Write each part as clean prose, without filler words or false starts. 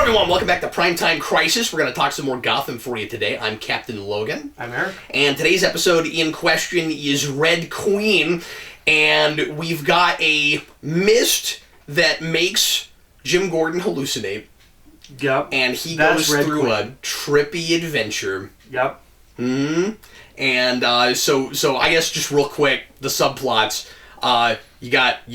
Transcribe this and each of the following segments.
everyone, welcome back to Primetime Crisis. We're going to talk some more Gotham for you today. I'm Captain Logan. I'm Eric. And today's episode in question is Red Queen. And we've got a mist that makes Jim Gordon hallucinate. Yep. And he goes through a trippy adventure. Yep. And so I guess just real quick, the subplots. You got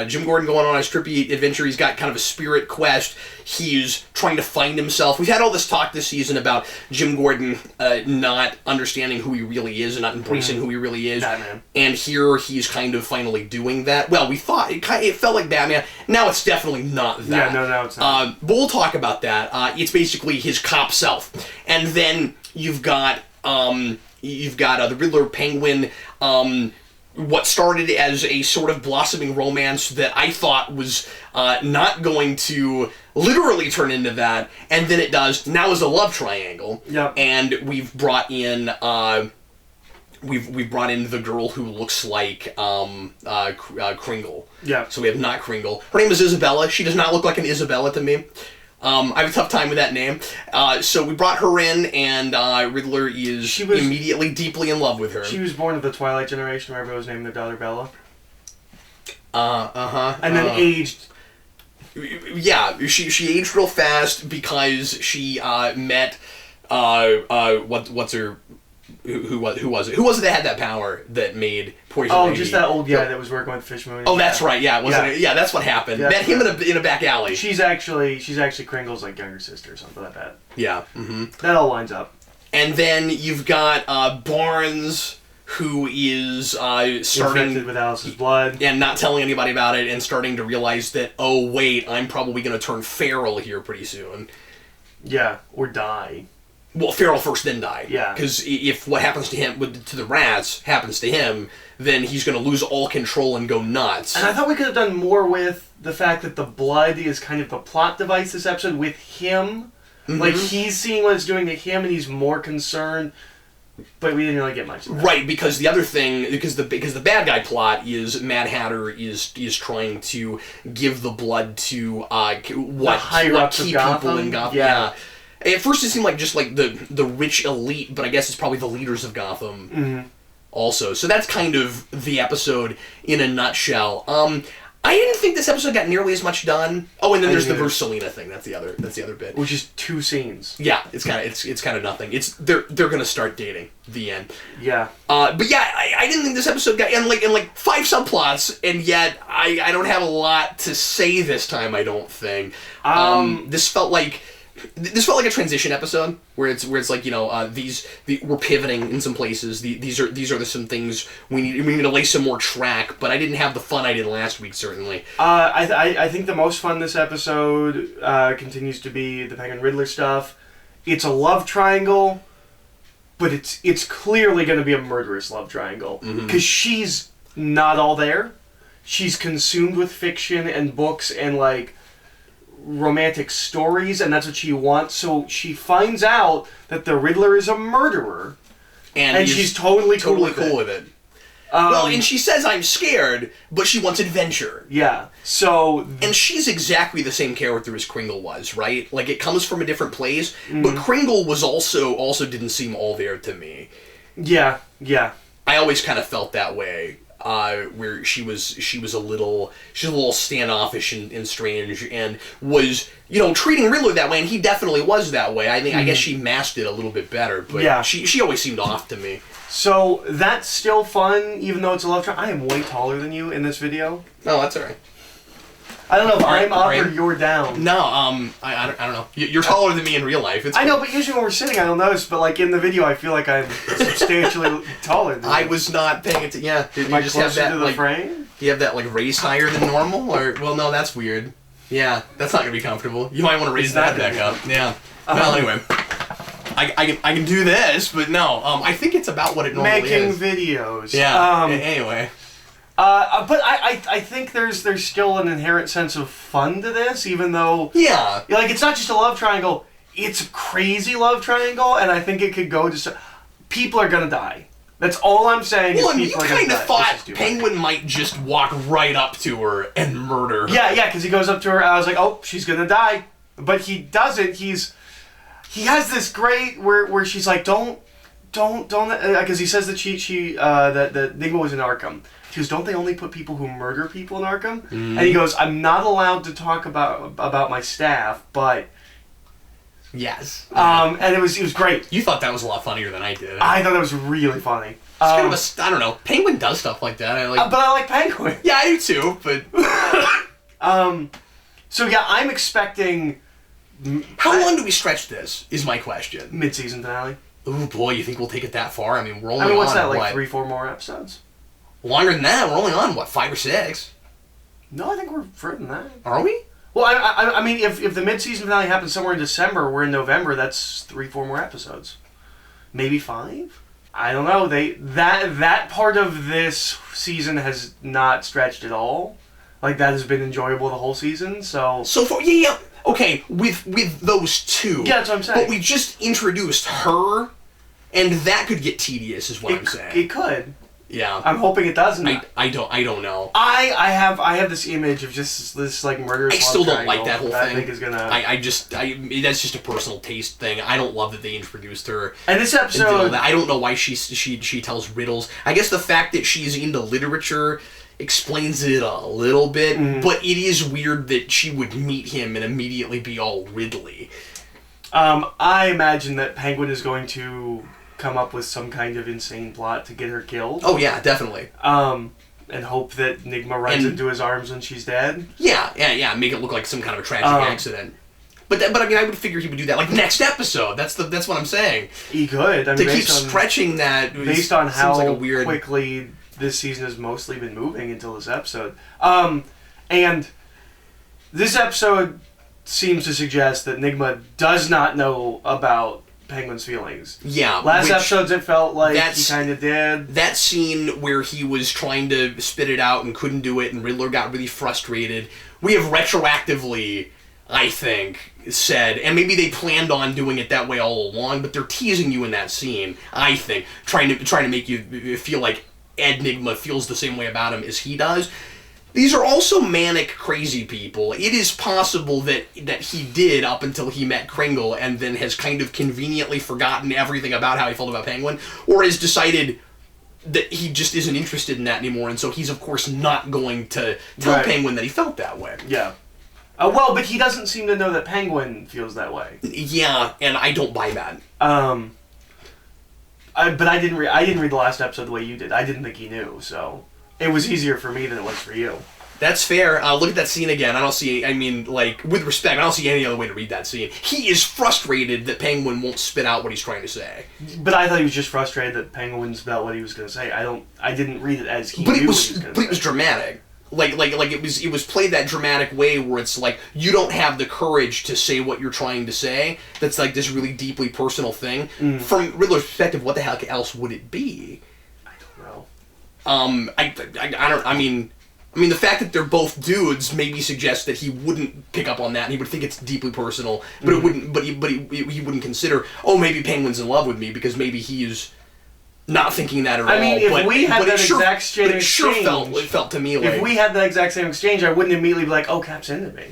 Jim Gordon going on his trippy adventure. He's got kind of a spirit quest. He's trying to find himself. We've had all this talk this season about Jim Gordon not understanding who he really is and not embracing who he really is. Batman. And here he's kind of finally doing that. Well, we thought it felt like Batman. Now it's definitely not that. Yeah, no, it's not. But we'll talk about that. It's basically his cop self. And then you've got the Riddler Penguin. What started as a sort of blossoming romance that I thought was not going to literally turn into that, and then it does. Now is a love triangle. Yep. And we've brought in we've brought in the girl who looks like Kringle. Yeah. So we have not Kringle. Her name is Isabella. She does not look like an Isabella to me. I have a tough time with that name. So we brought her in, and Riddler is immediately deeply in love with her. She was born of the Twilight generation where everyone was naming their daughter Bella. And then aged. Yeah, she aged real fast because she met what's her... Who was it? Who was it that had that power that made Poison Ivy? Oh, just that old guy that was working with Fish Moon. Oh, that's right. Yeah, wasn't it? Yeah, that's what happened. Yeah, Met him in a back alley. She's actually Kringle's like younger sister or something like that. Yeah. That all lines up. And then you've got Barnes, who is starting infected with Alice's blood and not telling anybody about it, and starting to realize that, oh wait, I'm probably going to turn feral here pretty soon. Yeah, or die. Well, feral first, then die. Yeah. Because if what happens to him, to the rats, happens to him, then he's going to lose all control and go nuts. And I thought we could have done more with the fact that the blood is kind of the plot device this episode with him. Mm-hmm. Like, he's seeing what it's doing to him, and he's more concerned, but we didn't really get much of that. Right, because the other thing, because the bad guy plot is Mad Hatter is trying to give the blood to key people in Gotham. Yeah. At first it seemed like just like the rich elite, but I guess it's probably the leaders of Gotham also. So that's kind of the episode in a nutshell. I didn't think this episode got nearly as much done. Oh, and then there's the verse Selina thing. That's the other bit. Which is 2 scenes. Yeah, it's kind of nothing. They're gonna start dating. The end. Yeah. But yeah, I didn't think this episode got and like 5 subplots, and yet I don't have a lot to say this time. I don't think. This felt like a transition episode where it's like, you know, we're pivoting in some places. These are some things we need to lay some more track. But I didn't have the fun I did last week, certainly. I think the most fun this episode continues to be the Penguin Riddler stuff. It's a love triangle, but it's clearly going to be a murderous love triangle because she's not all there. She's consumed with fiction and books and like romantic stories, and that's what she wants. So she finds out that the Riddler is a murderer, and she's totally cool with it. Well, and she says, I'm scared, but she wants adventure. Yeah. So and she's exactly the same character as Kringle was, right? Like, it comes from a different place, but Kringle was also didn't seem all there to me. Yeah. I always kind of felt that way. Where she was a little standoffish and strange, and was, you know, treating Riddler that way, and he definitely was that way. I guess she masked it a little bit better, but yeah. she always seemed off to me. So that's still fun, even though it's a love triangle. I am way taller than you in this video. No, that's alright. I don't know if I'm up or you're down. No, I don't know. You're taller than me in real life. I know, but usually when we're sitting, I don't notice. But like in the video, I feel like I'm substantially taller than you. I was not paying attention. Yeah, did you just have that to the frame? You have that like raised higher than normal, or well, no, that's weird. Yeah, that's not gonna be comfortable. You might want to raise that back up. Yeah. Well, anyway, I can do this, but no. I think it's about what it normally is. Making videos. Yeah. Anyway. But I think there's still an inherent sense of fun to this, even though like it's not just a love triangle, it's a crazy love triangle, and I think it could go to people are gonna die. That's all I'm saying. Well, and you kind of thought Penguin might just walk right up to her and murder her. Yeah, because he goes up to her, and I was like, oh, she's gonna die. But he doesn't. He has this great where she's like, don't, because he says that that Nygma was in Arkham. She goes, don't they only put people who murder people in Arkham? Mm-hmm. And he goes, I'm not allowed to talk about my staff, but... Yes. And it was great. You thought that was a lot funnier than I did. I thought that was really funny. It's kind of I don't know. Penguin does stuff like that. But I like Penguin. Yeah, I do too, but... So yeah, I'm expecting... How long do we stretch this, is my question. Mid-season finale. Oh boy, you think we'll take it that far? I mean, we're only on, what's that, like 3-4 more episodes? Longer than that? We're only on, 5 or 6? No, I think we're further than that. Are we? Well, I mean, if the mid-season finale happens somewhere in December, we're in November, that's 3-4 more episodes. Maybe 5? I don't know. That part of this season has not stretched at all. Like, that has been enjoyable the whole season, so... So far, yeah. Okay, with those two. Yeah, that's what I'm saying. But we just introduced her, and that could get tedious, is what I'm saying. It could. Yeah. I'm hoping it doesn't. I don't know. I have this image of just this like murderous. I still don't like that whole thing. I think is gonna. That's just a personal taste thing. I don't love that they introduced her. And this episode, I don't know why she tells riddles. I guess the fact that she's into literature explains it a little bit, but it is weird that she would meet him and immediately be all Ridley. I imagine that Penguin is going to come up with some kind of insane plot to get her killed. Oh yeah, definitely. And hope that Nygma runs into his arms when she's dead. Yeah. Make it look like some kind of a tragic accident. But I mean, I would figure he would do that like next episode. That's what I'm saying. He could. I mean, to keep stretching that based on how quickly this season has mostly been moving until this episode. And this episode seems to suggest that Nygma does not know about Penguin's feelings. Yeah. Last episodes it felt like he kind of did. That scene where he was trying to spit it out and couldn't do it and Riddler got really frustrated, we have retroactively, I think, said, and maybe they planned on doing it that way all along, but they're teasing you in that scene, I think, trying to make you feel like Ed Nygma feels the same way about him as he does. These are also manic, crazy people. It is possible that he did up until he met Kringle and then has kind of conveniently forgotten everything about how he felt about Penguin, or has decided that he just isn't interested in that anymore, and so he's, of course, not going to tell Penguin that he felt that way. Yeah. Well, but he doesn't seem to know that Penguin feels that way. Yeah, and I don't buy that. But I didn't read the last episode the way you did. I didn't think he knew, so it was easier for me than it was for you. That's fair. Look at that scene again. I don't see, with respect, I don't see any other way to read that scene. He is frustrated that Penguin won't spit out what he's trying to say. But I thought he was just frustrated that Penguin spit out what he was going to say. I didn't read it as he knew what he was going to say. But it was dramatic. Like it was played that dramatic way where it's like, you don't have the courage to say what you're trying to say. That's like this really deeply personal thing. From Riddler's perspective, what the heck else would it be? I don't know. I mean, the fact that they're both dudes maybe suggests that he wouldn't pick up on that, and he would think it's deeply personal. But it wouldn't. But he wouldn't consider, oh, maybe Penguin's in love with me because maybe he's not thinking that at all. I mean, if we had that exact same exchange, it felt to me like, if we had that exact same exchange, I wouldn't immediately be like, oh, Cap's into me.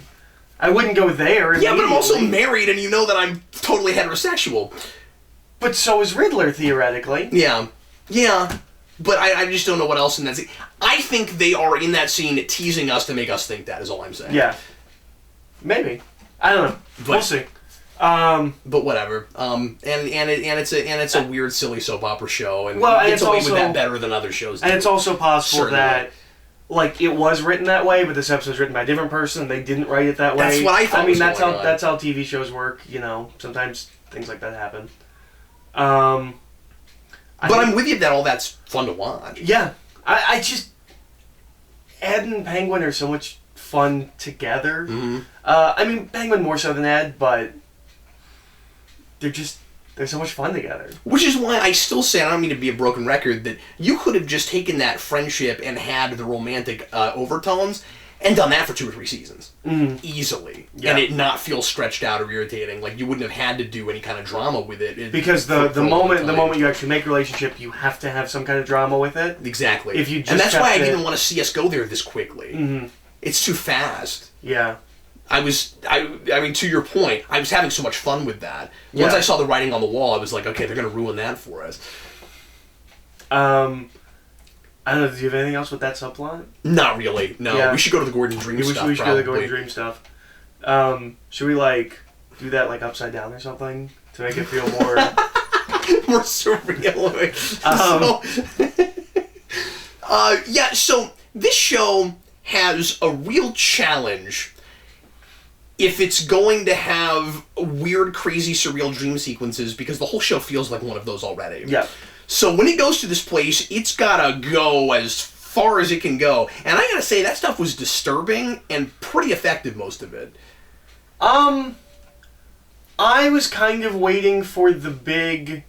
I wouldn't go there. Yeah, but I'm also married, and you know that I'm totally heterosexual. But so is Riddler, theoretically. Yeah. But I just don't know what else in that scene. I think they are in that scene teasing us to make us think that, is all I'm saying. Yeah. Maybe. I don't know. We'll see. But whatever. And it's a weird, silly soap opera show, and well, it's away with that better than other shows. And it's also possible that, like, it was written that way, but this episode's written by a different person. They didn't write it that way. That's what I thought. I mean, that's how TV shows work. You know, sometimes things like that happen. I'm with you that all that's fun to watch. Yeah, I just Ed and Penguin are so much fun together. I mean, Penguin more so than Ed, but they're so much fun together. Which is why I still say, I don't mean to be a broken record, that you could have just taken that friendship and had the romantic overtones and done that for 2 or 3 seasons. Easily. Yeah. And it not feel stretched out or irritating. Like, you wouldn't have had to do any kind of drama with it. Because the moment you actually make a relationship, you have to have some kind of drama with it. Exactly. If you just and that's why I didn't want to see us go there this quickly. It's too fast. Yeah. I mean, to your point, I was having so much fun with that. Once I saw the writing on the wall, I was like, okay, they're going to ruin that for us. I don't know, do you have anything else with that subplot? Not really, no. Yeah. We should go to the Gordon Dream stuff, We should go to the Gordon Dream stuff. Should we, like, do that, like, upside down or something? To make it feel more... more surreal. So this show has a real challenge if it's going to have weird, crazy, surreal dream sequences, because the whole show feels like one of those already. Yeah. So when it goes to this place, it's gotta go as far as it can go. And I gotta say, that stuff was disturbing and pretty effective, most of it. I was kind of waiting for the big...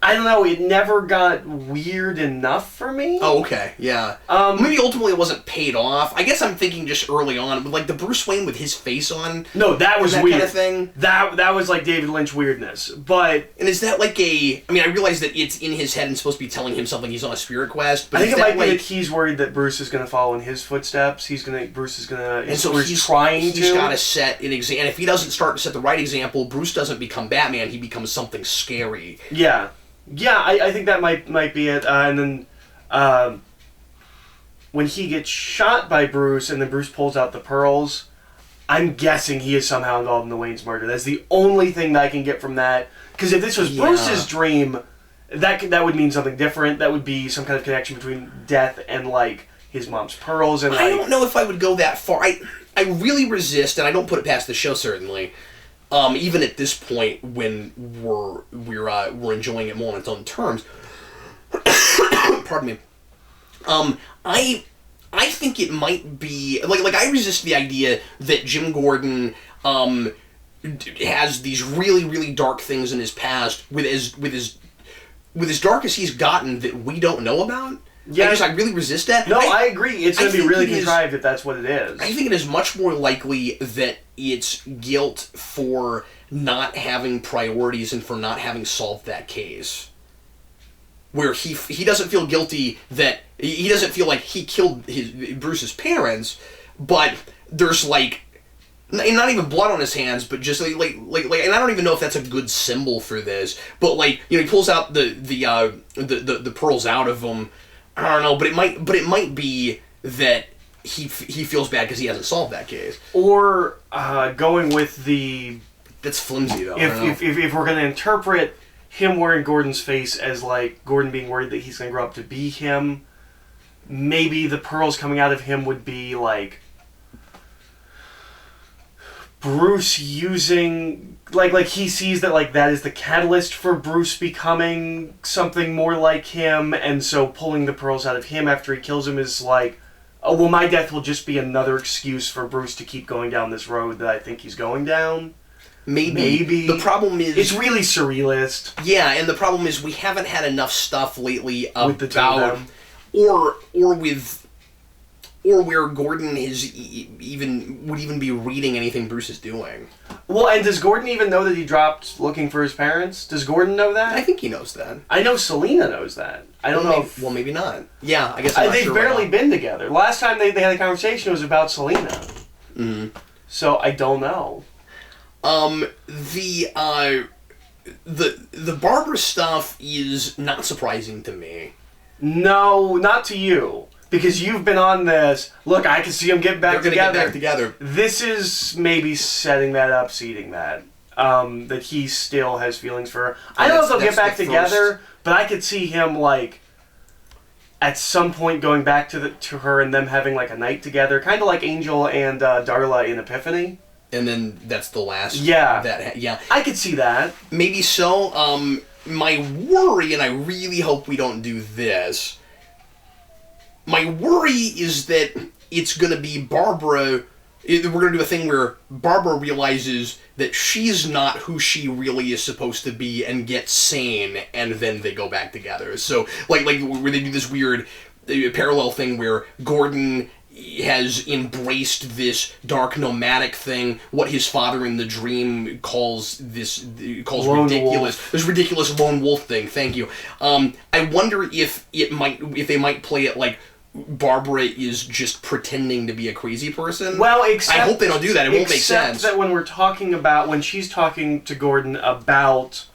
I don't know, it never got weird enough for me. Oh, okay, yeah. Maybe ultimately it wasn't paid off. I guess I'm thinking just early on, but like the Bruce Wayne with his face on. No, that was that weird. Kind of thing. That was like David Lynch weirdness, but... And is that like a... I mean, I realize that it's in his head and supposed to be telling him something, he's on a spirit quest, but I think it might be that he's worried that Bruce is going to follow in his footsteps. Bruce is going to... And so he's trying to... He's got to set an example. And if he doesn't start to set the right example, Bruce doesn't become Batman, he becomes something scary. Yeah. Yeah, I think that might be it. And then when he gets shot by Bruce and then Bruce pulls out the pearls, I'm guessing he is somehow involved in the Wayne's murder. That's the only thing that I can get from that. Because if this was Bruce's dream, that would mean something different. That would be some kind of connection between death and, like, his mom's pearls. And I don't know if I would go that far. I really resist, and I don't put it past the show, certainly. Even at this point, when we're enjoying it more on its own terms, pardon me. I think it might be like I resist the idea that Jim Gordon has these really, really dark things in his past with as dark as he's gotten that we don't know about. Yeah, I really resist that. No, I agree. It's going to be really contrived if that's what it is. I think it is much more likely that it's guilt for not having priorities and for not having solved that case. Where he doesn't feel guilty that... He doesn't feel like he killed Bruce's parents, but there's, like... Not even blood on his hands, but just like, and I don't even know if that's a good symbol for this, but like, you know, he pulls out the pearls out of him. I don't know, but it might be that he feels bad because he hasn't solved that case. Or going with the... That's flimsy, though. If we're going to interpret him wearing Gordon's face as, like, Gordon being worried that he's going to grow up to be him, maybe the pearls coming out of him would be, like... Bruce using... Like he sees that, like, that is the catalyst for Bruce becoming something more like him, and so pulling the pearls out of him after he kills him is like, oh, well, my death will just be another excuse for Bruce to keep going down this road that I think he's going down. Maybe. The problem is... It's really surrealist. Yeah, and the problem is we haven't had enough stuff lately with the two of them. Or where Gordon is would even be reading anything Bruce is doing. Well, and does Gordon even know that he dropped looking for his parents? Does Gordon know that? I think he knows that. I know Selina knows that. I don't know if... Well, maybe not. Yeah, I guess they've barely been together. Last time they had a conversation, it was about Selina. Mm-hmm. So, I don't know. The Barbara stuff is not surprising to me. No, not to you. Because you've been on this, look, I can see them get back together. Get back together. This is maybe setting that up, seeding that. That he still has feelings for her. I don't know if they'll get back together, but I could see him, like, at some point going back to her and them having, like, a night together. Kind of like Angel and Darla in Epiphany. And then that's the last... Yeah. Yeah. I could see that. Maybe so. My worry, and I really hope we don't do this... My worry is that it's going to be Barbara... We're going to do a thing where Barbara realizes that she's not who she really is supposed to be and gets sane, and then they go back together. So, like where they do this weird parallel thing where Gordon has embraced this dark nomadic thing, what his father in the dream calls lone ridiculous. Wolf. This ridiculous lone wolf thing, thank you. I wonder if they might play it like Barbara is just pretending to be a crazy person. Well, I hope they don't do that. It won't make sense. Except that when she's talking to Gordon about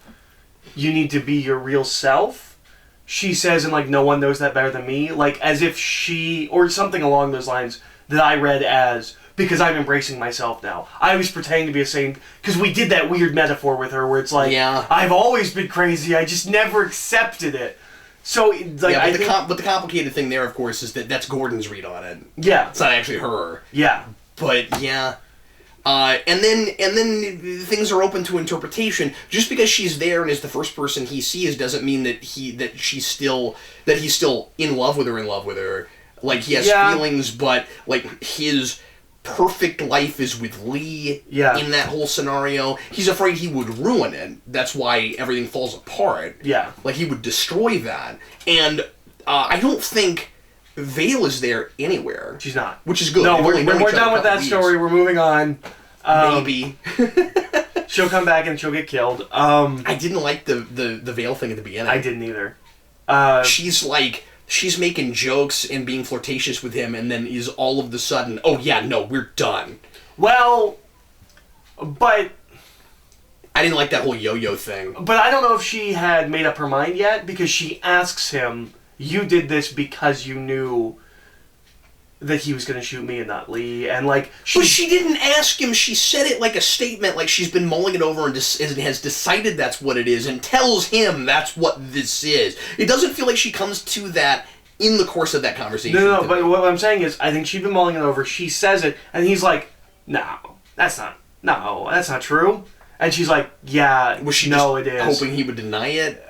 you need to be your real self, she says, and like, no one knows that better than me, like, as if she, or something along those lines, that I read as, because I'm embracing myself now. I was pretending to be a saint, because we did that weird metaphor with her where it's like, I've always been crazy, I just never accepted it. So, like, but the complicated thing there, of course, is that that's Gordon's read on it. Yeah. It's not actually her. Yeah. But, yeah. And then things are open to interpretation. Just because she's there and is the first person he sees doesn't mean that he's still in love with her. Like, he has feelings, but, like, his perfect life is with Lee in that whole scenario. He's afraid he would ruin it. That's why everything falls apart. Yeah. Like, he would destroy that. And I don't think Vale is there anywhere. She's not. Which is good. No, we're done with that story. We're moving on. Maybe. She'll come back and she'll get killed. I didn't like the Vale thing at the beginning. I didn't either. She's making jokes and being flirtatious with him, and then is all of the sudden, oh yeah, no, we're done. Well, but I didn't like that whole yo-yo thing. But I don't know if she had made up her mind yet, because she asks him, you did this because you knew that he was going to shoot me and not Lee, and like... But she didn't ask him, she said it like a statement, like she's been mulling it over and has decided that's what it is, and tells him that's what this is. It doesn't feel like she comes to that in the course of that conversation. No, but what I'm saying is, I think she's been mulling it over, she says it, and he's like, no, that's not true. And she's like, yeah, was she it is. Hoping he would deny it?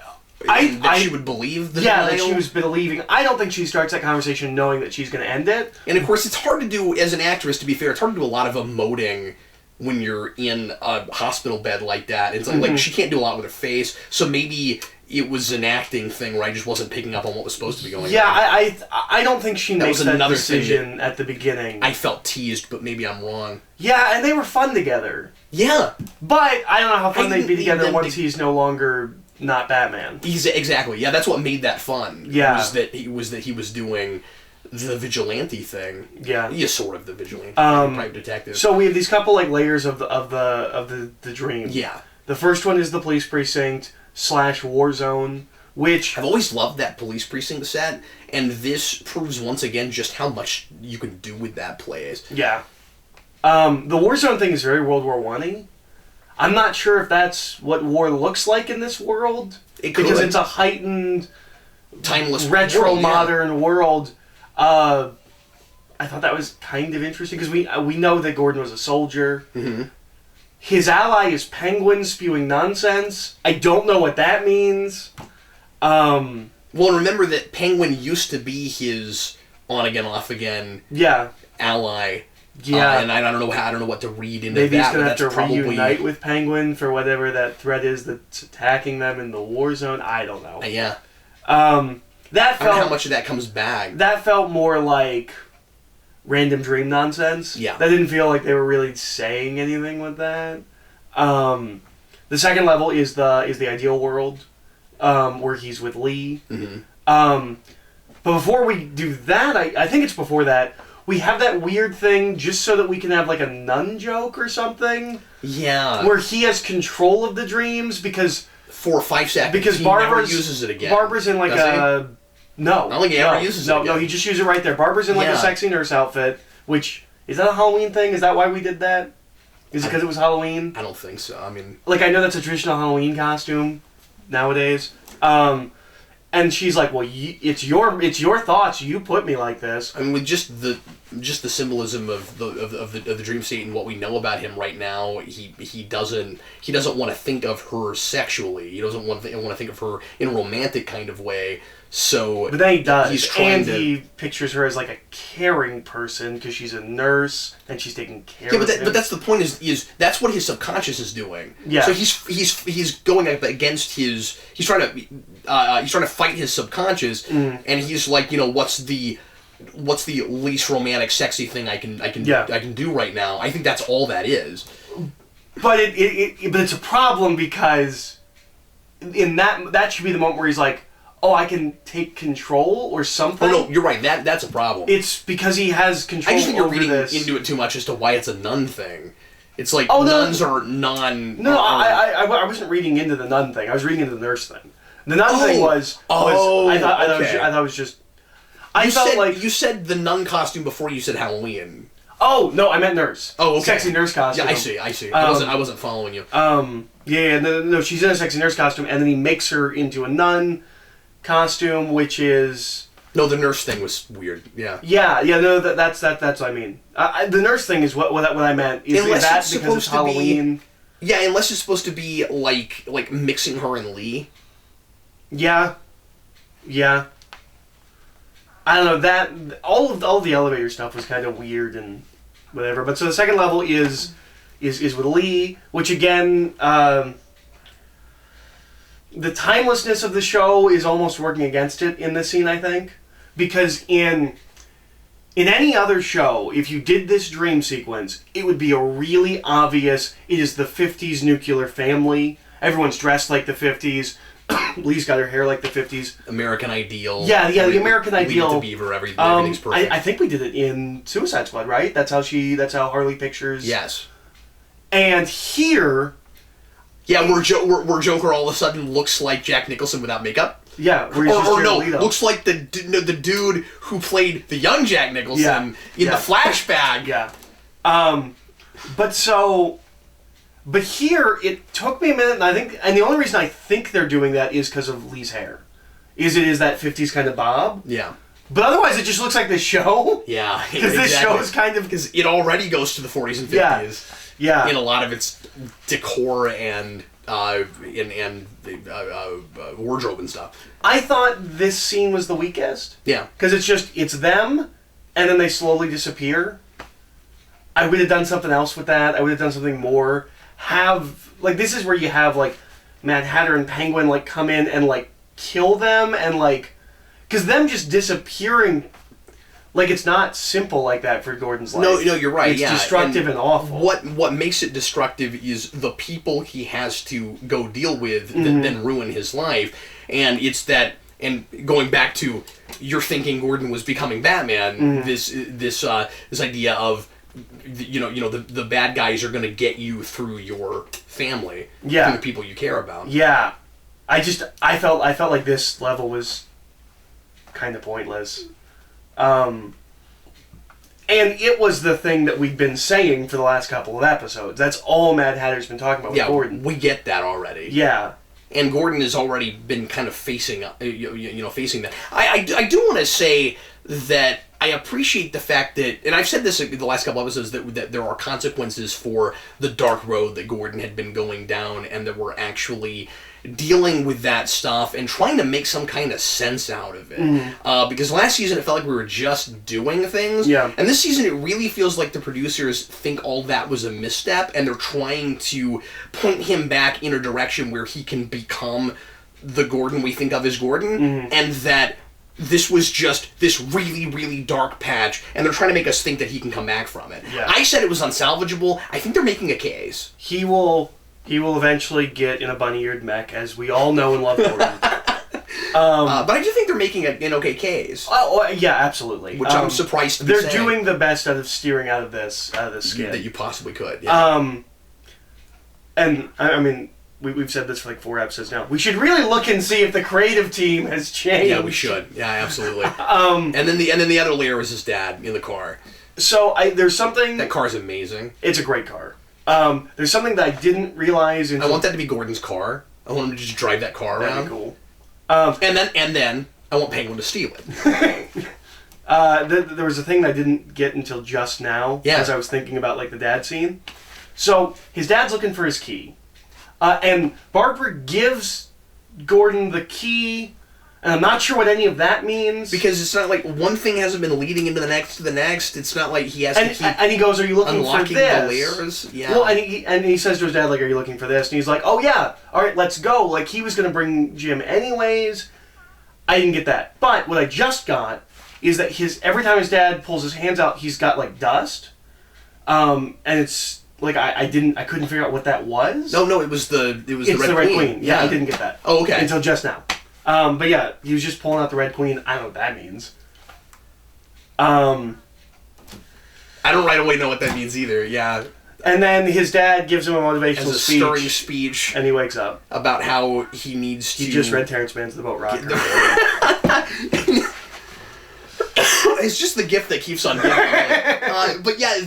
That she would believe the denial? That she was believing. I don't think she starts that conversation knowing that she's going to end it. And of course, it's hard to do, as an actress, to be fair, it's hard to do a lot of emoting when you're in a hospital bed like that. It's like she can't do a lot with her face, so maybe it was an acting thing where I just wasn't picking up on what was supposed to be going on. Yeah, I don't think she makes that decision at the beginning. I felt teased, but maybe I'm wrong. Yeah, and they were fun together. Yeah. But I don't know how fun they'd be together once he's no longer... not Batman. Exactly. Yeah, that's what made that fun. Yeah. Was that he was doing the vigilante thing. Yeah. He is sort of the vigilante private detective. So we have these couple like layers of the dream. Yeah. The first one is the police precinct / war zone, which I've always loved that police precinct set, and this proves once again just how much you can do with that place. Yeah. The war zone thing is very World War I-y. I'm not sure if that's what war looks like in this world. Because it's a heightened, timeless, retro-modern world. I thought that was kind of interesting, because we know that Gordon was a soldier. Mm-hmm. His ally is Penguin spewing nonsense. I don't know what that means. Well, remember that Penguin used to be his on-again, off-again ally. Yeah, and I don't know what to read into maybe that. Maybe he's going to have to reunite with Penguin for whatever that threat is that's attacking them in the war zone. I don't know. Yeah. That felt... I don't know how much of that comes back. That felt more like random dream nonsense. Yeah. That didn't feel like they were really saying anything with that. The second level is the ideal world, where he's with Lee. Mm-hmm. But before we do that, I think it's before that, we have that weird thing just so that we can have like a nun joke or something. Yeah. Where he has control of the dreams because... For 5 seconds. Because he never uses it again. Barbara's in like a... No. I don't think he ever uses it again. No, he just uses it right there. Barbara's in like a sexy nurse outfit, which... Is that a Halloween thing? Is that why we did that? Is it because it was Halloween? I don't think so. I mean... Like, I know that's a traditional Halloween costume nowadays. And she's like, "Well, it's your thoughts. You put me like this." I mean, with just the symbolism of the dream state and what we know about him right now, he doesn't want to think of her sexually. He doesn't want to think of her in a romantic kind of way. So, but then he does, he pictures her as like a caring person because she's a nurse and she's taking care of him. But that's the point. Is that's what his subconscious is doing. Yeah. So he's going up against his. He's trying to fight his subconscious, and he's like, what's the least romantic, sexy thing I can do right now? I think that's all that is. But but it's a problem because in that should be the moment where he's like, oh, I can take control or something. Oh no, you're right. That's a problem. It's because he has control. I just think you're over reading this. into it too much as to why it's a nun thing. It's like nuns are non. No, I wasn't reading into the nun thing. I was reading into the nurse thing. The nun thing was. I thought it was just. You said the nun costume before you said Halloween. Oh no, I meant nurse. Oh, okay. Sexy nurse costume. Yeah, I see. I wasn't following you. Yeah, no, she's in a sexy nurse costume, and then he makes her into a nun costume, which is. No, the nurse thing was weird. Yeah. Yeah. No, that's what I mean. The nurse thing is what I meant. Is that because it's Halloween? Yeah, unless it's supposed to be like mixing her and Lee. Yeah. I don't know, that all of the elevator stuff was kind of weird and whatever. But so the second level is with Lee, which again, the timelessness of the show is almost working against it in this scene, I think, because in any other show, if you did this dream sequence, it would be a really obvious. It is the 50s nuclear family. Everyone's dressed like the 50s. Lee's got her hair like the 50s. American Ideal. Yeah, the American Ideal. Leave it to Beaver, everything's perfect. I think we did it in Suicide Squad, right? That's how Harley pictures. Yes. And here. Yeah, where Joker all of a sudden looks like Jack Nicholson without makeup. Yeah, looks like the dude who played the young Jack Nicholson in the flashback. Yeah. But here, it took me a minute, and the only reason I think they're doing that is because of Lee's hair. It is that 50s kind of bob. Yeah. But otherwise, it just looks like the show. Yeah. Because this show is kind of... Because it already goes to the 40s and 50s. Yeah. In a lot of its decor and wardrobe and stuff. I thought this scene was the weakest. Yeah. Because it's them, and then they slowly disappear. I would have done something else with that. I would have done something more. This is where you have, Mad Hatter and Penguin, come in and, kill them, and, because them just disappearing, it's not simple like that for Gordon's life. No, you're right, It's destructive and awful. What makes it destructive is the people he has to go deal with that then ruin his life, and it's that, and going back to, you're thinking Gordon was becoming Batman, this idea of, the bad guys are going to get you through your family, through the people you care about. Yeah, I felt like this level was kind of pointless, and it was the thing that we've been saying for the last couple of episodes. That's all Mad Hatter's been talking about with Gordon. We get that already. Yeah. And Gordon has already been kind of facing that. I do want to say that I appreciate the fact that, and I've said this in the last couple episodes, that there are consequences for the dark road that Gordon had been going down, and that we're actually dealing with that stuff and trying to make some kind of sense out of it. Because last season it felt like we were just doing things, and this season it really feels like the producers think all that was a misstep, and they're trying to point him back in a direction where he can become the Gordon we think of as Gordon, and that this was just this really, really dark patch, and they're trying to make us think that he can come back from it. Yeah. I said it was unsalvageable. I think they're making a case. He will eventually get in a bunny-eared mech, as we all know and love Gordon. But I do think they're making an okay case. Oh, yeah, absolutely. Which I'm surprised to be They're doing the best out of steering out of this skid. That you possibly could, yeah. And, I mean... We've said this for 4 episodes now. We should really look and see if the creative team has changed. Yeah, we should. Yeah, absolutely. And then the other layer was his dad in the car. So there's something. That car's amazing. It's a great car. There's something that I didn't realize. I want that to be Gordon's car. I want him to just drive that car around. That'd be cool. And then I want Penguin to steal it. There was a thing that I didn't get until just now. Yeah. As I was thinking about the dad scene. So his dad's looking for his key. And Barbara gives Gordon the key, and I'm not sure what any of that means. Because it's not like one thing hasn't been leading into the next. It's not like he has to keep and he goes, "Are you looking for this?" the layers. Yeah. Well, and he says to his dad, "Are you looking for this?" And he's like, "Oh yeah, all right, let's go." He was going to bring Jim anyways. I didn't get that. But what I just got is that every time his dad pulls his hands out, he's got dust. And it's I couldn't figure out what that was. No, it was the Red Red Queen. Queen. Yeah, I didn't get that. Oh, okay. Until just now. But yeah, he was just pulling out the Red Queen. I don't know what that means. I don't right away know what that means either, yeah. And then his dad gives him a motivational speech. Stirring speech. And he wakes up. About how he needs to... He just read Terrence Mann's The Boat Rocker. It's just the gift that keeps on giving. But yeah,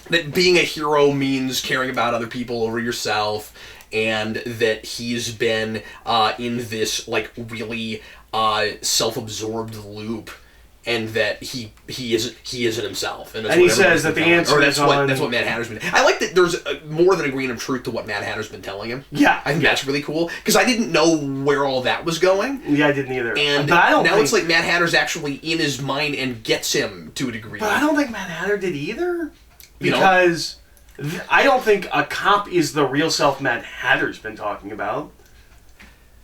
that being a hero means caring about other people over yourself, and that he's been in this like really self-absorbed loop, and that he isn't himself. And he says that the answer that's what Mad Hatter's been. I like that there's more than a grain of truth to what Mad Hatter's been telling him. Yeah, I think that's really cool because I didn't know where all that was going. Yeah, I didn't either. And but I don't now think... it's like Mad Hatter's actually in his mind and gets him to a degree. But I don't think Mad Hatter did either, because I don't think a cop is the real self Mad Hatter's been talking about.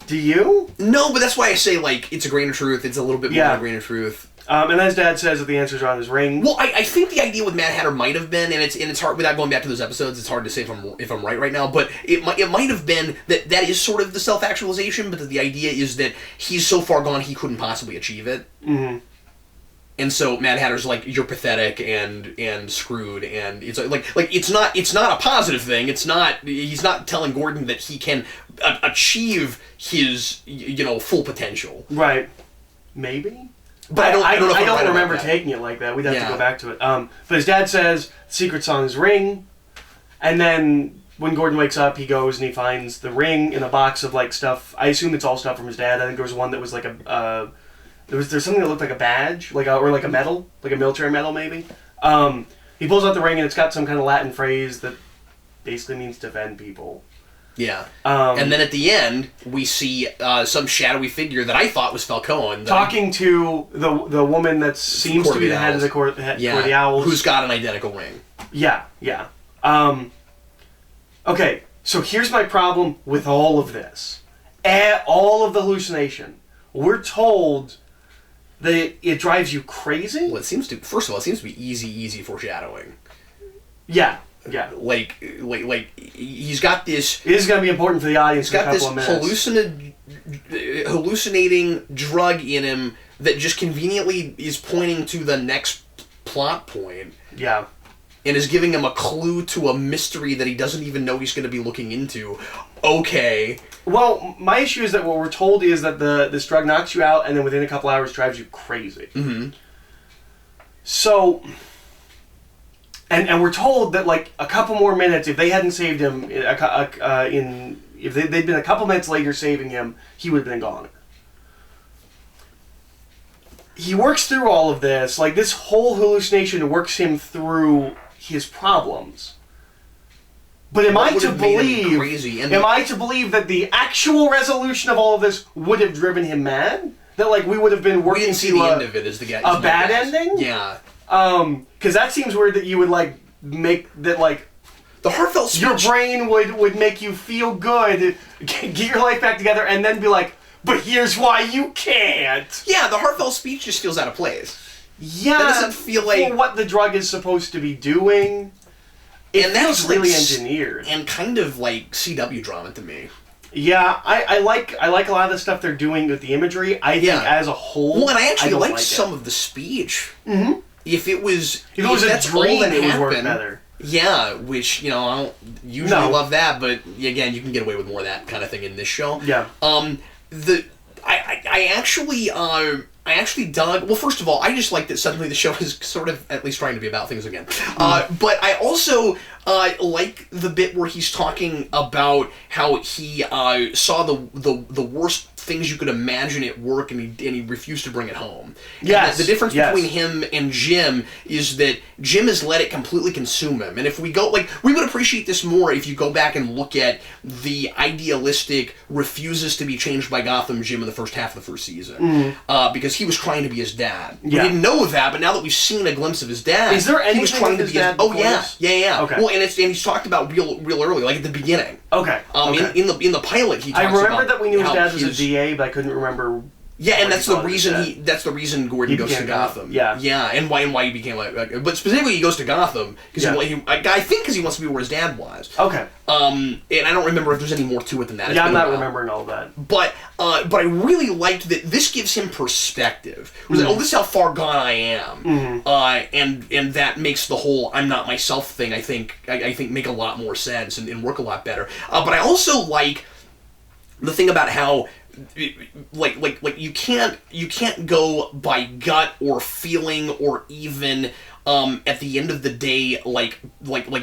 Do you? No, but that's why I say like it's a grain of truth. It's a little bit more than a grain of truth. And his dad says that the answers are on his ring. Well, I think the idea with Mad Hatter might have been, and it's hard without going back to those episodes. It's hard to say if I'm right now, but it might have been that is sort of the self-actualization, but that the idea is that he's so far gone he couldn't possibly achieve it. Mm-hmm. And so Mad Hatter's like, you're pathetic and screwed, and it's like it's not a positive thing. He's not telling Gordon that he can achieve his full potential. Right. Maybe. But I don't remember taking it like that. We'd have to go back to it. But his dad says the secret's on his ring, and then when Gordon wakes up, he goes and he finds the ring in a box of like stuff. I assume it's all stuff from his dad. I think there was one that was like there's something that looked like a badge, or like a medal, like a military medal maybe. He pulls out the ring and it's got some kind of Latin phrase that basically means defend people. Yeah. And then at the end, we see some shadowy figure that I thought was Falcone. Talking to the woman that seems to be the head of the Court of the Owls. Who's got an identical ring. Yeah. Okay, so here's my problem with all of this. All of the hallucination. We're told that it drives you crazy. Well, first of all, it seems to be easy foreshadowing. Yeah. Like he's got this... It is going to be important for the audience. He's got this hallucinating drug in him that just conveniently is pointing to the next plot point. Yeah. And is giving him a clue to a mystery that he doesn't even know he's going to be looking into. Okay. Well, my issue is that what we're told is that this drug knocks you out and then within a couple hours drives you crazy. Mm-hmm. So... And we're told that like a couple more minutes, if they hadn't saved him, if they'd been a couple minutes later saving him, he would have been gone. He works through all of this, like this whole hallucination works him through his problems. But am I to believe that the actual resolution of all of this would have driven him mad? That like we would have been working to the end of it as a bad ending? Yeah. Because that seems weird that you would like make that like the heartfelt speech. Your brain would make you feel good, get your life back together, and then be like, but here's why you can't. Yeah, the heartfelt speech just feels out of place. Yeah, that doesn't feel like for what the drug is supposed to be doing. It feels really engineered and kind of like CW drama to me. Yeah, I like a lot of the stuff they're doing with the imagery. I think as a whole, well, and I actually liked some of the speech. Mm-hmm. If it was a dream, it would work better. Yeah, which, I don't usually love that, but again, you can get away with more of that kind of thing in this show. Yeah. I actually dug... Well, first of all, I just like that suddenly the show is sort of at least trying to be about things again. But I also like the bit where he's talking about how he saw the worst things you could imagine at work, and he refused to bring it home. Yes. And the difference between him and Jim is that Jim has let it completely consume him. And if we go, we would appreciate this more if you go back and look at the idealistic, refuses to be changed by Gotham Jim in the first half of the first season. Because he was trying to be his dad. Yeah. We didn't know that, but now that we've seen a glimpse of his dad, is there anything he was trying to be his dad? Oh yeah. Okay. Well, and he's talked about real early, like at the beginning. Okay. In the pilot, he talks about I remember that we knew his dad was a DA, but I couldn't remember Yeah, and that's the reason Gordon goes to Gotham. Yeah. Yeah, and why he became like but specifically he goes to Gotham because I think because he wants to be where his dad was. Okay. And I don't remember if there's any more to it than that. Yeah, I'm not remembering all that. But I really liked that this gives him perspective. It was like, this is how far gone I am. And that makes the whole I'm not myself thing I think make a lot more sense and work a lot better. But I also like the thing about how like you can't go by gut or feeling or even at the end of the day like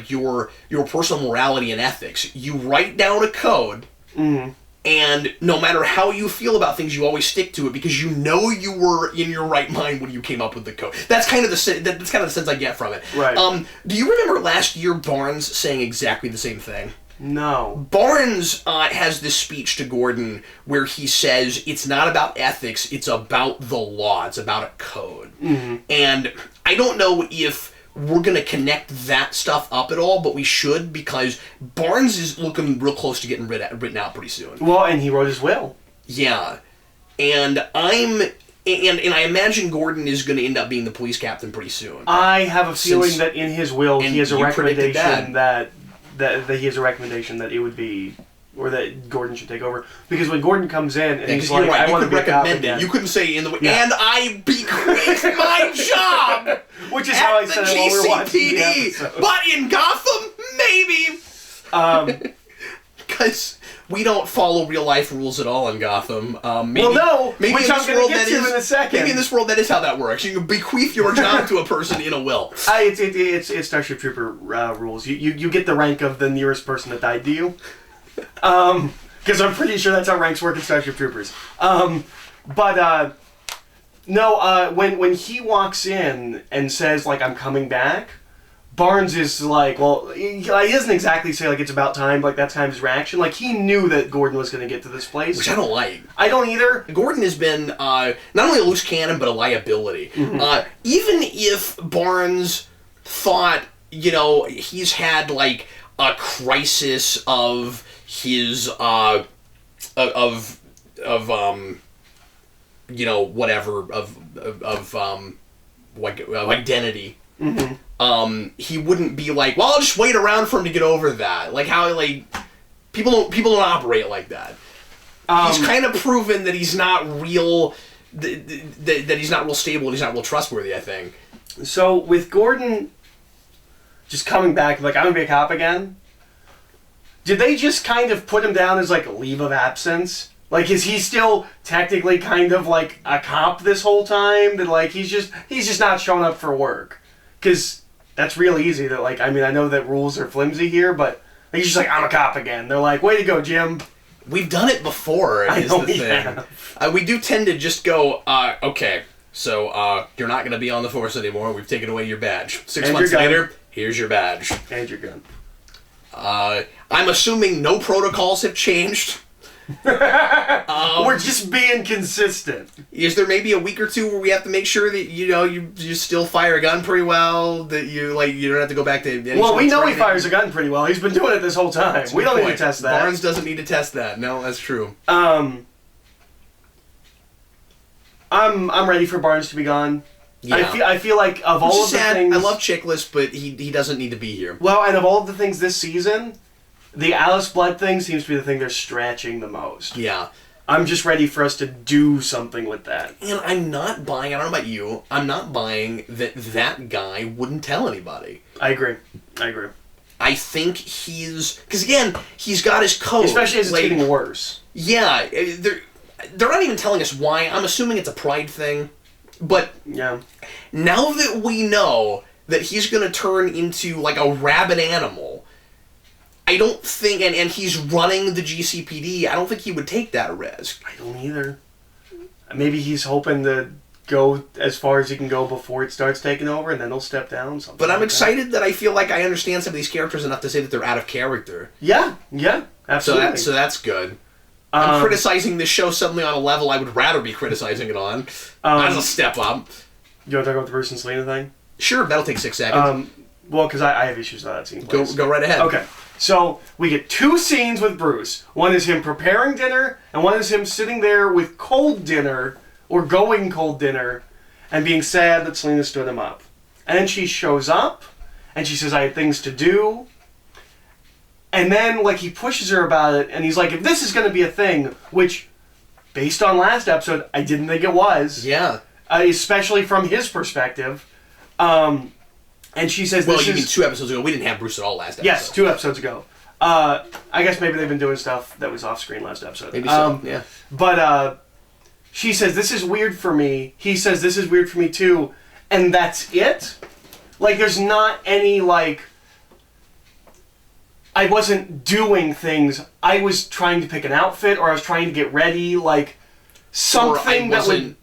your personal morality and ethics. You write down a code, and no matter how you feel about things, you always stick to it because you know you were in your right mind when you came up with the code. That's kind of the sense I get from it. Right. Do you remember last year Barnes saying exactly the same thing? No. Barnes has this speech to Gordon where he says it's not about ethics, it's about the law, it's about a code. And I don't know if we're going to connect that stuff up at all, but we should because Barnes is looking real close to getting written out pretty soon. Well, and he wrote his will. Yeah. And I imagine Gordon is going to end up being the police captain pretty soon. I have a feeling that in his will he has a recommendation that he has a recommendation that it would be, or that Gordon should take over. Because when Gordon comes in and he's like, I want to be a cop again. You couldn't say and I bequeath my job which is how I said it while we were watching the episode. But in Gotham, maybe. Because we don't follow real life rules at all in Gotham. Maybe, well, no, maybe which I'm going to get to in a second. Maybe in this world that is how that works. You can bequeath your job to a person in a will. It's Starship Trooper rules. You get the rank of the nearest person that died to you. Because I'm pretty sure that's how ranks work in Starship Troopers. When he walks in and says, like, I'm coming back, Barnes is like, well, he doesn't exactly say, like, it's about time, like, that's kind of his reaction. Like, he knew that Gordon was going to get to this place. Which I don't like. I don't either. Gordon has been not only a loose cannon, but a liability. Even if Barnes thought, he's had, like, a crisis of his, identity. He wouldn't be like, well, I'll just wait around for him to get over that. Like how people don't operate like that. He's kind of proven that he's not real, that he's not real stable and he's not real trustworthy, I think. So with Gordon just coming back, like, I'm gonna be a cop again. Did they just kind of put him down as like a leave of absence? Like, is he still technically kind of like a cop this whole time? That like he's just not showing up for work? Because that's real easy. That like, I mean, I know that rules are flimsy here, but he's just like, I'm a cop again. They're like, way to go, Jim. We've done it before. Is the thing. We do tend to just go, okay, so you're not going to be on the force anymore. We've taken away your badge. 6 months later, here's your badge. And your gun. I'm assuming no protocols have changed. We're just being consistent. Is there maybe a week or two where we have to make sure that you still fire a gun pretty well? That you don't have to go back to. Well, we know he fires a gun pretty well. He's been doing it this whole time. We don't need to test that. Barnes doesn't need to test that. No, that's true. I'm ready for Barnes to be gone. Yeah. I feel like of all of the things, I love Chickless, but he doesn't need to be here. Well, and of all of the things this season, the Alice Blood thing seems to be the thing they're stretching the most. Yeah. I'm just ready for us to do something with that. And I'm not buying, I don't know about you, I'm not buying that guy wouldn't tell anybody. I agree. I think because again, he's got his code. Especially as it's getting worse. Yeah. They're not even telling us why. I'm assuming it's a pride thing. But yeah. Now that we know that he's going to turn into like a rabid animal, I don't think, and he's running the GCPD, I don't think he would take that risk. I don't either. Maybe he's hoping to go as far as he can go before it starts taking over, and then he'll step down. But I'm excited that I feel like I understand some of these characters enough to say that they're out of character. Yeah, absolutely. So that's good. I'm criticizing this show suddenly on a level I would rather be criticizing it on. As a step up. You want to talk about the Bruce and Selina thing? Sure, that'll take 6 seconds. Well, because I have issues with that scene. Go right ahead. Okay. So, we get 2 scenes with Bruce. One is him preparing dinner, and one is him sitting there with cold dinner or going cold dinner and being sad that Selina stood him up. And then she shows up and she says, I had things to do. And then, like, he pushes her about it and he's like, if this is going to be a thing, which, based on last episode, I didn't think it was. Yeah. Especially from his perspective. And she says, well, you mean 2 episodes ago? We didn't have Bruce at all last episode. Yes, 2 episodes ago. I guess maybe they've been doing stuff that was off screen last episode. Maybe so, yeah. But she says, this is weird for me. He says, this is weird for me too. And that's it? Like, there's not any, like... I wasn't doing things. I was trying to pick an outfit, or I was trying to get ready, like... Something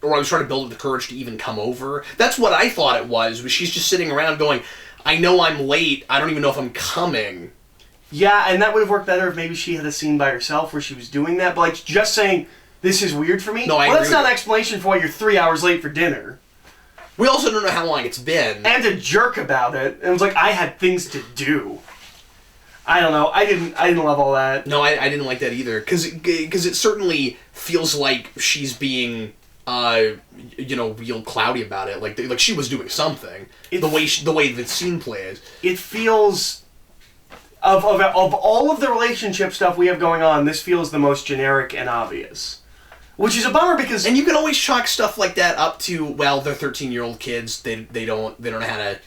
or I was trying to build up the courage to even come over. That's what I thought it was she's just sitting around going, I know I'm late, I don't even know if I'm coming. Yeah, and that would have worked better if maybe she had a scene by herself where she was doing that, but like just saying, this is weird for me? No, that's not an explanation for why you're 3 hours late for dinner. We also don't know how long it's been. And a jerk about it. And it was like, I had things to do. I don't know. I didn't love all that. No, I didn't like that either. Because it certainly feels like she's being, real cloudy about it. Like she was doing something. The way the scene plays. It feels... Of all of the relationship stuff we have going on, this feels the most generic and obvious. Which is a bummer because... And you can always chalk stuff like that up to, well, they're 13-year-old kids. They don't know how to...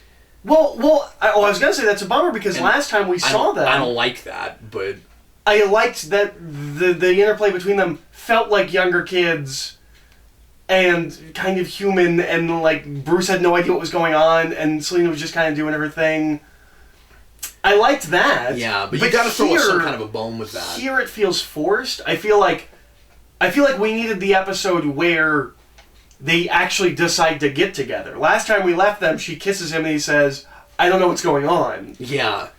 Well, I was going to say that's a bummer because last time we saw them... I don't like that, but... I liked that the interplay between them felt like younger kids and kind of human, and like Bruce had no idea what was going on and Selina was just kind of doing her thing. I liked that. Yeah, but you gotta throw some kind of a bone with that. Here it feels forced. I feel like we needed the episode where they actually decide to get together. Last time we left them, she kisses him and he says, I don't know what's going on. Yeah.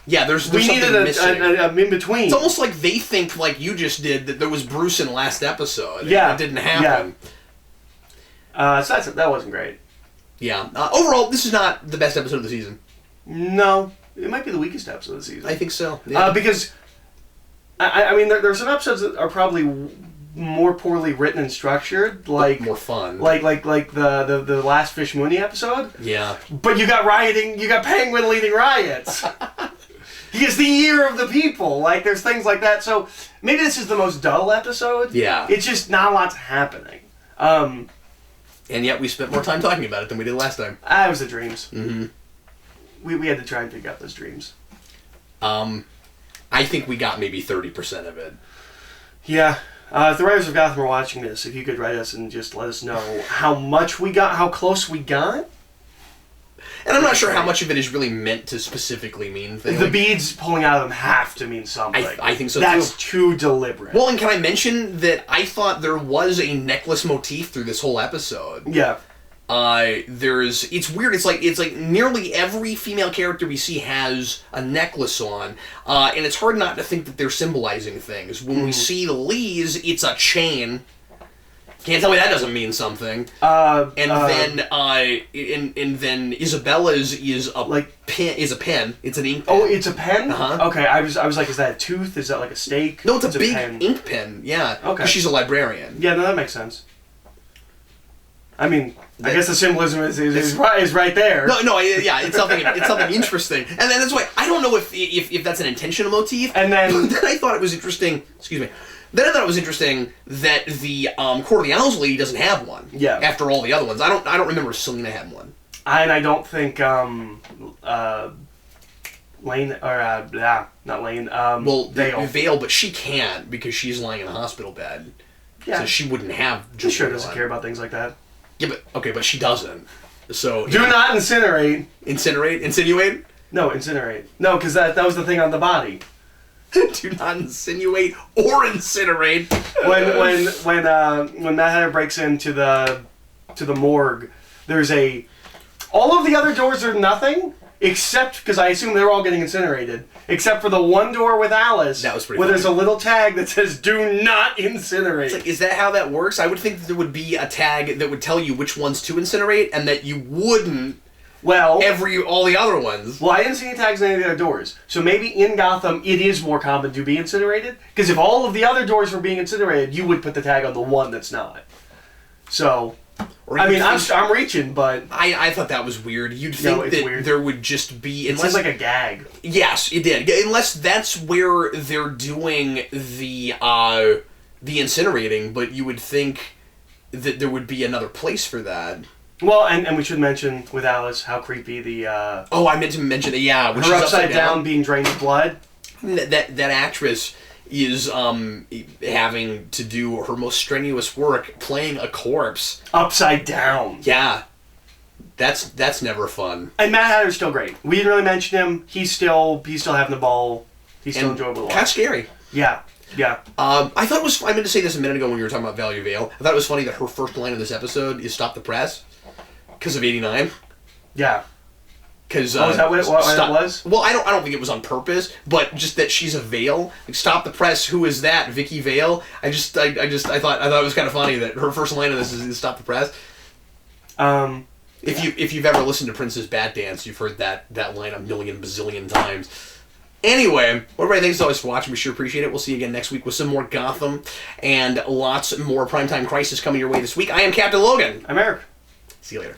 Yeah, there's we something needed missing. a in-between. It's almost like they think, like you just did, that there was Bruce in last episode. Yeah. It didn't happen. Yeah. So that wasn't great. Yeah. Overall, this is not the best episode of the season. No. It might be the weakest episode of the season. I think so. Yeah. Because, I mean, there's some episodes that are probably more poorly written and structured, like more fun, like the last Fish Mooney episode. Yeah. But you got rioting. You got Penguin leading riots. He is the year of the people. Like there's things like that. So maybe this is the most dull episode. Yeah. It's just not a lot's happening. And yet we spent more time talking about it than we did last time. It was the dreams. Mm-hmm. We had to try and figure out those dreams. I think we got maybe 30% of it. Yeah. If the writers of Gotham are watching this, if you could write us and just let us know how much we got, how close we got. And I'm not sure how much of it is really meant to specifically mean things. The beads pulling out of them have to mean something. I think so, That's too deliberate. Well, and can I mention that I thought there was a necklace motif through this whole episode? Yeah. It's weird. It's like nearly every female character we see has a necklace on, and it's hard not to think that they're symbolizing things. When we see Lee's, it's a chain. Can't tell me that doesn't mean something. Then Isabella's is a pen. Is a pen. It's an ink pen. Oh, it's a pen. Okay, I was like, is that a tooth? Is that like a stake? No, it's a big ink pen. Yeah. Okay. Because she's a librarian. Yeah, no, that makes sense. I mean, I guess the symbolism is right there. No, yeah, it's something interesting, and then that's why I don't know if that's an intentional motif. And then I thought it was interesting. Excuse me. Then I thought it was interesting that the Court of the Owls lady doesn't have one. Yeah. After all the other ones, I don't remember Selina had one. And I don't think Lane or not Lane. Vale, but she can't because she's lying in a hospital bed. Yeah. So she wouldn't have. She sure doesn't care about things like that. Yeah, but she doesn't. So do not incinerate. Insinuate? No, incinerate. No, because that was the thing on the body. Do not insinuate or incinerate. When Mad Hatter breaks into the morgue, there's all of the other doors are nothing except because I assume they're all getting incinerated, except for the one door with Alice. That was pretty. Where there's a little tag that says "Do not incinerate." It's like, is that how that works? I would think that there would be a tag that would tell you which ones to incinerate, and that you wouldn't. Well, all the other ones. Well, I didn't see any tags on any of the other doors. So maybe in Gotham it is more common to be incinerated. Because if all of the other doors were being incinerated, you would put the tag on the one that's not. So, I mean, I'm reaching, but I thought that was weird. You'd think that weird. There would just be... It seems like a gag. Yes, it did. Unless that's where they're doing the incinerating, but you would think that there would be another place for that. Well, and we should mention with Alice how creepy the... I meant to mention that, yeah. Her upside down being drained of blood. That actress is having to do her most strenuous work playing a corpse. Upside down. Yeah. That's never fun. And Mad Hatter's still great. We didn't really mention him. He's still having the ball. He's still enjoyable to watch. Kind of scary. Yeah. Yeah. I thought it was... I meant to say this a minute ago when you were talking about Valerie Vale. I thought it was funny that her first line of this episode is "Stop the press" because of '89. Yeah. Because is that what it was? Well, I don't think it was on purpose, but just that she's a Vale. Like, "Stop the press." Who is that? Vicky Vale. I thought it was kind of funny that her first line of this is "Stop the press." If you've ever listened to Prince's Bat Dance, you've heard that line a million bazillion times. Anyway, everybody, thanks as always for watching. We sure appreciate it. We'll see you again next week with some more Gotham and lots more Primetime Crisis coming your way this week. I am Captain Logan. I'm Eric. See you later.